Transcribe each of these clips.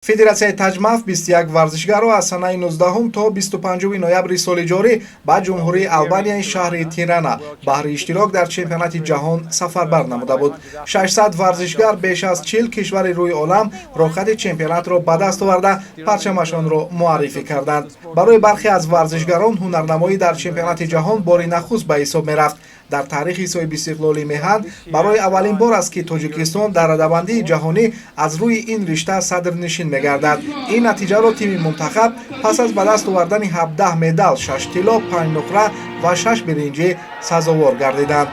Федератсияи таҷмаф 21 варзишгарро аз санаи 19 то 25 ноябри соли ҷорӣ ба ҷумҳурии Албанияи шаҳри Тирана баҳри иштирок дар чемпионати ҷаҳон сафарбар намуда буд. 600 варзишгар беш аз 40 кишвари рӯи олам рохати чемпионатро ба даст оварда парчамашонро муаррифӣ карданд. Барои бархе аз варзишгарон ҳунарнамоӣ дар чемпионати ҷаҳон бори нахуст ба ҳисоб мерафт. Дар таърихи соҳиби истиқлоли меҳан барои аввалин бор аст ки Тоҷикистон дар радавандии ҷаҳонӣ аз рӯи ин ришта садрнишин мегардад. Ин натиҷаро тими мунтахаб пас аз ба даст овардани 17 медал, 6 тилло, 5 нуқра ва 6 биринҷӣ сазовор гардиданд.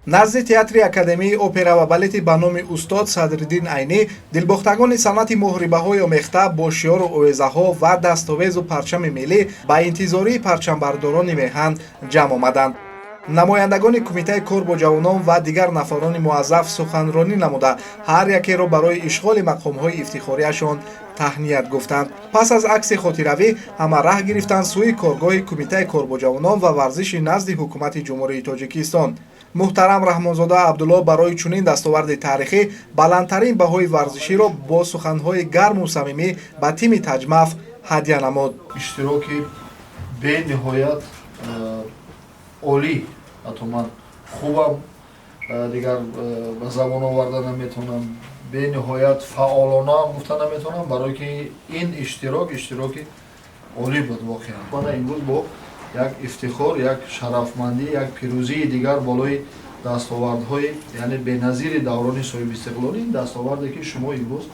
назди театри академияи опера ва балети ба номи устод Садриддин Айнӣ дилбохтагони санъати моҳрибаҳои омехта бо шиёру овезаҳо ва дастовезу парчами миллӣ ба интизории парчамбардорони меҳан ҷамъ омаданд. намояндагони кумитаи кор бо ҷавонон ва дигар нафарони муаззаф суханронӣ намуда ҳар якеро барои ишғоли мақомҳои ифтихорияшон таҳният гуфтанд. пас аз акси хотиравӣ ҳама раҳ гирифтанд сӯи коргоҳи кумитаи кор бо ҷавонон ва варзиши назди ҳукумати ҷумҳурии Тоҷикистон. муҳтарам Раҳмонзода Абдулло барои чунин дастоварди таърихӣ баландтарин баҳои варзиширо бо суханҳои гарму самимӣ ба тими таҷмаф ҳадя намуд. иштироки бениҳоят олӣ, ҳатто ман хубам дигар ба забон оварда наметавонам, бениҳоят фаъолона гуфта наметавонам, барое ки ин иштироки олӣ буд воқеан. Мана имрӯз бо як ифтихор, як шарафмандӣ, як пирӯзии дигар болои дастовардҳои яъне беназири даврони соҳиби истиқлолӣ, ин дастоварде ки шумо имрӯз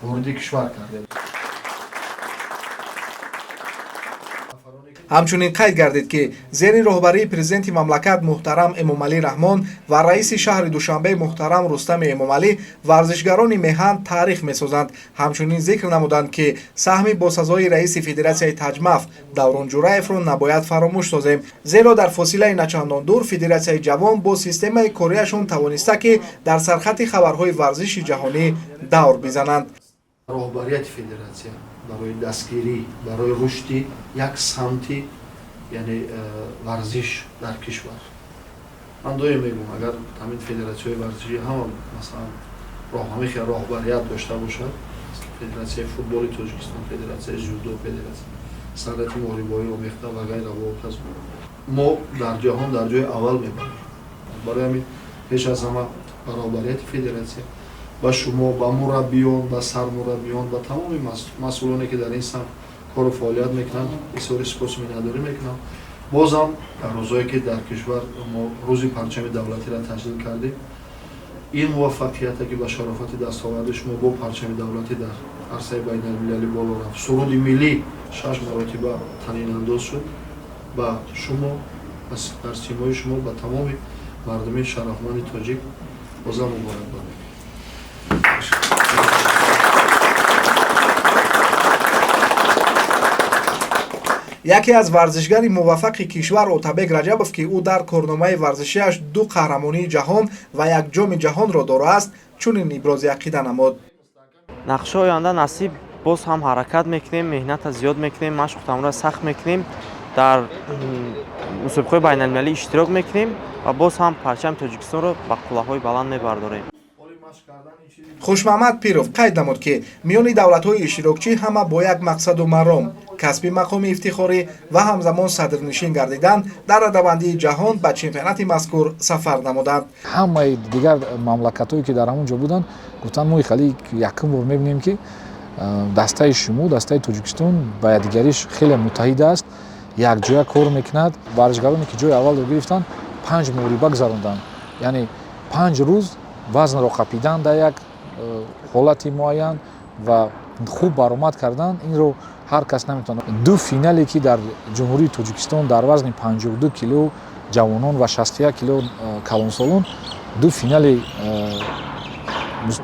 вориди кишвар кардед. ҳамчунин қайд гардид ки зери роҳбарии президенти мамлакат муҳтарам Эмомалӣ Раҳмон ва раиси шаҳри Душанбе муҳтарам Рустами Эмомалӣ варзишгарони меҳан таърих месозанд. ҳамчунин зикр намуданд ки саҳми босазои раиси Федератсияи таҷмаф Даврон Ҷураевро набояд фаромӯш созем, зеро дар фосилаи начандон дур Федератсияи ҷавон бо системаи корияшон тавониста ки дар сархати хабарҳои варзиши ҷаҳонӣ давр бизананд. роҳбарияти федератсия барои дастгирӣ, барои рушди як самти яъне варзиш дар кишвар. Ман доим мегӯям, агар ҳамин федератсияи варзишӣ ҳама масалан ҳамихел роҳбарият дошта бошад, федератсияи футболи Тоҷикистон, федератсияи ҷудо, федератсия санъати моҳрибоӣ омехта ва гайра воқеъ мо дар ҷаҳон дар ҷои аввал мебарем. барои ҳамин пеш аз ҳама ба роҳбарияти федератсия, ба шумо, ба мураббиён, ба сармураббиён, ба тамоми масъулоне ки дар ин самт кору фаъолият мекунанд бисёри сипосминнадорӣ мекунам. бозам дар рӯзое ки дар кишвар мо рӯзи парчами давлатиро таҷлил кардем, ин муваффақияте ки ба шарофати дастоварди шумо бо парчами давлатӣ дар арсаи байналмилалӣ боло рафт, суруди миллӣ 6 маротиба танинандоз шуд, ба шумо дар симои шумо ба тамоми мардуми шарафманди тоҷик бозам муборакбод мекунам. яке аз варзишгари муваффақи кишвар Отабек Раҷабов ки ӯ дар корномаи варзишиаш 2 қаҳрамонии ҷаҳон ва 1 ҷоми ҷаҳонро дорааст, чунин ибрози ақида намуд. нақшаи оянда насиб боз ҳам ҳаракат мекунем, меҳната зиёд мекунем, машқу тамрина сахт мекунем, дар мусобиқаҳои байналмилалӣ иштирок мекунем ва боз ҳам парчами Тоҷикистонро ба қуллаҳои баланд мебардорем. хушмаҳмад Пиров қайд намуд ки миёни давлатҳои иштирокчӣ ҳама бо як мақсаду маром касби мақоми ифтихорӣ ва ҳамзамон садрнишин гардидан дар радавандии ҷаҳон ба чемпионати мазкур сафар намуданд. ҳамаи дигар мамлакатҳое ки дар ҳамон ҷо буданд гуфтанд мо хали якум бор мебинем ки дастаи шумо, дастаи Тоҷикистон ба якдигариш хеле муттаҳид аст, якҷоя кор мекунад. варзишгароне ки ҷои аввалро гирифтанд 5 моҳриба гузаронданд, яъне 5 рӯз вазнро қапидан дар як ҳолати муайян ва хуб баромад кардан. инро ҳар кас наметавонад. 2 финале ки дар ҷумҳурии Тоҷикистон дар вазни 52 кило ҷавонон ва 61 кило калонсолон 2 финале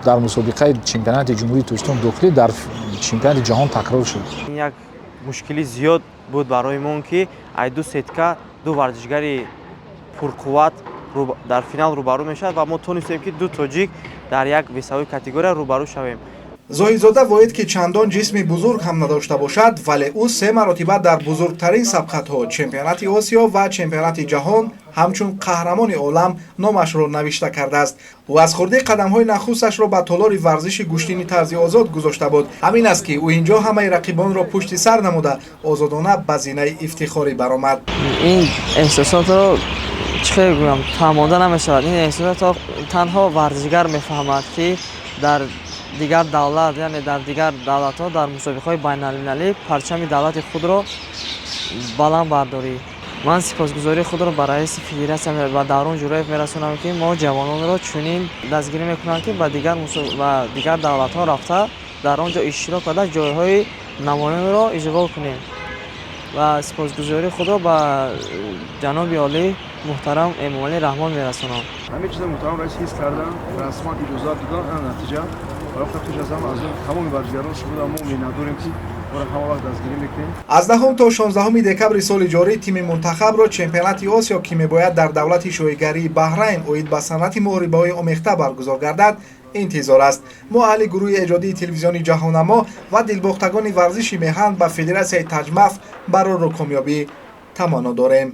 дар мусобиқаи чемпионати ҷумҳурии Тоҷикистон дохилӣ дар чемпионати ҷаҳон такрор шуд. ин як мушкили зиёд буд барои мон ки ай ду сетка ду варзишгари пурқувват дар финал рӯбарӯ мешавад ва мо тонистем ки ду тоҷик дар як весовой категория рӯбарӯ шавем. зоҳидзода воид ки чандон ҷисми бузург ҳам надошта бошад, вале ӯ 3 маротиба дар бузургтарин сабқатҳо чемпионати осиё ва чемпионати ҷаҳон ҳамчун қаҳрамони олам номашро навишта кардааст. ӯ аз хурди қадамҳои нахусташро ба толори варзиши гӯштини тарзи озод гузошта буд. ҳамин аст ки ӯ ин ҷо ҳамаи рақибонро пушти сар намуда озодона ба зинаи ифтихорӣ баромад. ин эҳсосотро чӣ хел гӯям, фаҳмода намешавад. ин эҳсосотро танҳо варзишгар мефаҳмад ки дар дигар давлат, яъне дар дигар давлатҳо дар мусобиқаҳои байналмилалӣ парчами давлати худро баланд бардорӣ. ман сипосгузории худро ба раиси федератсия ва Даврон Ҷӯраев мерасонам ки мо ҷавононро чунин дастгирӣ мекунанд ки ба дигар давлатҳо рафта дар он ҷо иштирок карда ҷойҳои намоёнро ишғол кунем. ва сипосгузории худро ба ҷаноби олӣ муҳтарам Эмомалӣ Раҳмон мерасонам. ҳамин чиза муҳтарам раис ҳис кардан, расман иҷозат додан, ин натиҷа вақта хуш аз тамоми варзишгарон шуда мо миннатдорем ки ора ҳама вақт дастгирӣ мекунем. аз 10 то 16 декабри соли ҷорӣ тими мунтахабро чемпионати осиё ки мебояд дар давлати шоигарии Баҳрайн оид ба санъати муҳорибаҳои омехта баргузор гардад интизор аст. мо аҳли гурӯҳи эҷодии телевизиони ҷаҳоннамо ва дилбохтагони варзиши меҳан ба федератсияи таҷмаф барору комёбӣ таманно дорем.